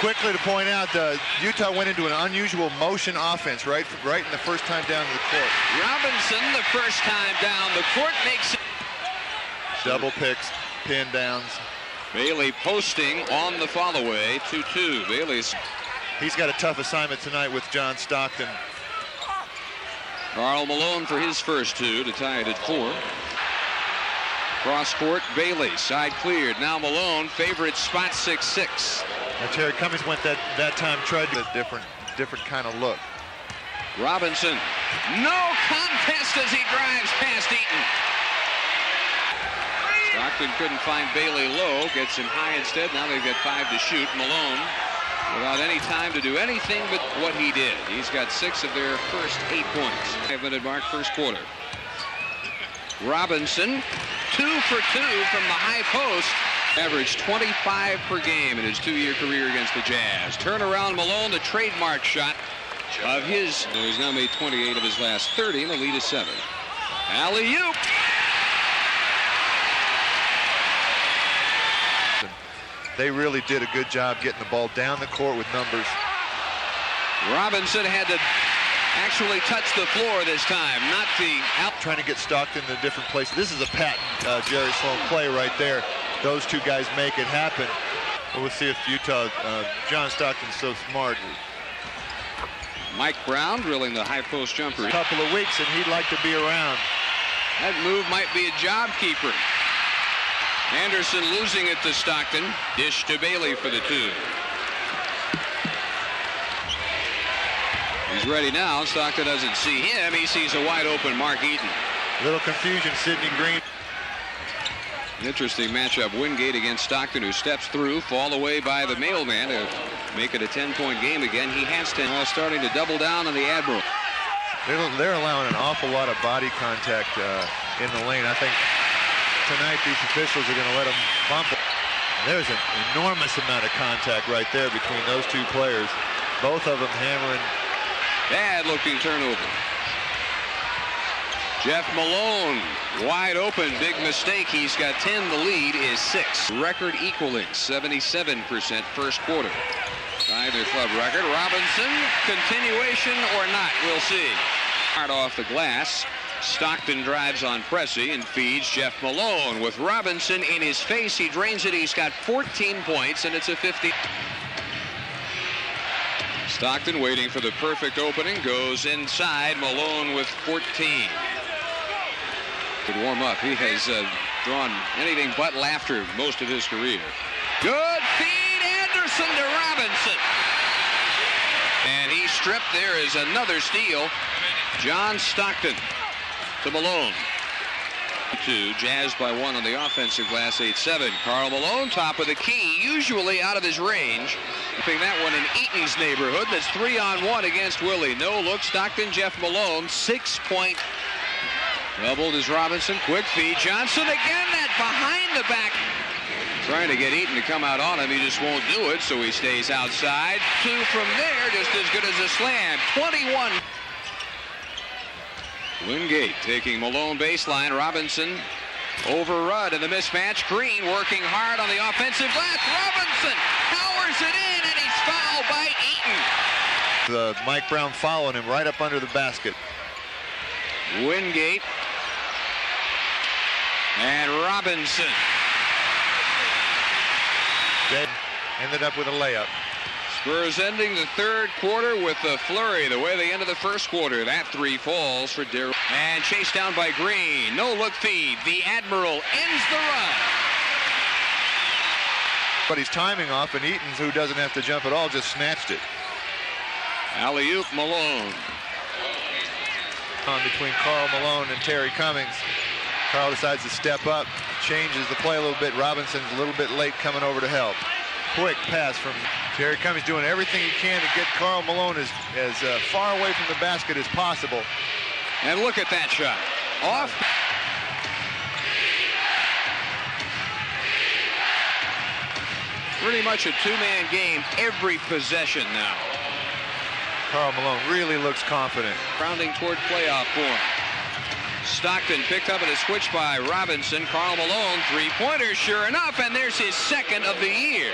quickly to point out, Utah went into an unusual motion offense right in the first time down to the court. Robinson, the first time down the court, makes it. Double picks, pin downs. Bailey posting on the follow-away, 2-2. He's got a tough assignment tonight with John Stockton. Karl Malone for his first two to tie it at 4. Cross court, Bailey, side cleared. Now Malone, favorite spot 6-6. Terry Cummings went that time, tried a different kind of look. Robinson, no contest as he drives past Eaton. Stockton couldn't find Bailey low, gets him high instead. Now they've got 5 to shoot. Malone, without any time to do anything but what he did. He's got 6 of their first 8 points. 5-minute mark, first quarter. Robinson, 2 for 2 from the high post. Averaged 25 per game in his 2-year career against the Jazz. Turnaround Malone, the trademark shot of his. He's now made 28 of his last 30, and the lead is 7. Alley-oop. They really did a good job getting the ball down the court with numbers. Robinson had to actually touch the floor this time, not the out. Trying to get Stockton in a different place. This is a patent Jerry Sloan play right there. Those two guys make it happen. We'll see if Utah, John Stockton's so smart. Mike Brown drilling the high post jumper. A couple of weeks and he'd like to be around. That move might be a job keeper. Anderson losing it to Stockton. Dish to Bailey for the 2. He's ready now. Stockton doesn't see him. He sees a wide open Mark Eaton. A little confusion, Sidney Green. Interesting matchup. Wingate against Stockton, who steps through, fall away by the mailman to make it a 10-point game again. He has to starting to double down on the Admiral. They're allowing an awful lot of body contact in the lane. I think tonight these officials are going to let them bump it. There's an enormous amount of contact right there between those two players. Both of them hammering. Bad looking turnover. Jeff Malone wide open, big mistake. He's got 10. The lead is 6. Record equaling 77% first quarter. Tied their club record. Robinson, continuation or not, we'll see. Hard off the glass. Stockton drives on Pressey and feeds Jeff Malone. With Robinson in his face, he drains it. He's got 14 points, and it's a 50. Stockton waiting for the perfect opening. Goes inside. Malone with 14. Could warm up. He has drawn anything but laughter most of his career. Good feed. Anderson to Robinson. And he stripped. There is another steal. John Stockton to Malone. 2. Jazz by 1 on the offensive glass, 8-7. Karl Malone, top of the key, usually out of his range. Keeping that one in Eaton's neighborhood. That's 3-on-1 against Willie. No look. Stockton, Jeff Malone, 6-point. Doubled is Robinson. Quick feed. Johnson again. That behind the back. Trying to get Eaton to come out on him. He just won't do it, so he stays outside. 2 from there, just as good as a slam. 21. Wingate taking Malone baseline. Robinson over Rudd in the mismatch. Green working hard on the offensive glass. Robinson powers it in, and he's fouled by Eaton. Mike Brown following him right up under the basket. Wingate and Robinson. They ended up with a layup. Spurs ending the third quarter with a flurry the way they ended the first quarter. That 3 falls for Darryl. And chased down by Green. No look feed. The Admiral ends the run. But he's timing off, and Eaton, who doesn't have to jump at all, just snatched it. Alley-oop Malone. On between Karl Malone and Terry Cummings. Karl decides to step up, changes the play a little bit. Robinson's a little bit late coming over to help. Quick pass from Terry Cummings, doing everything he can to get Karl Malone as far away from the basket as possible. And look at that shot. Off. Pretty much a 2-man game every possession now. Karl Malone really looks confident. Rounding toward playoff form. Stockton picked up at a switch by Robinson. Karl Malone, 3-pointer, sure enough, and there's his second of the year.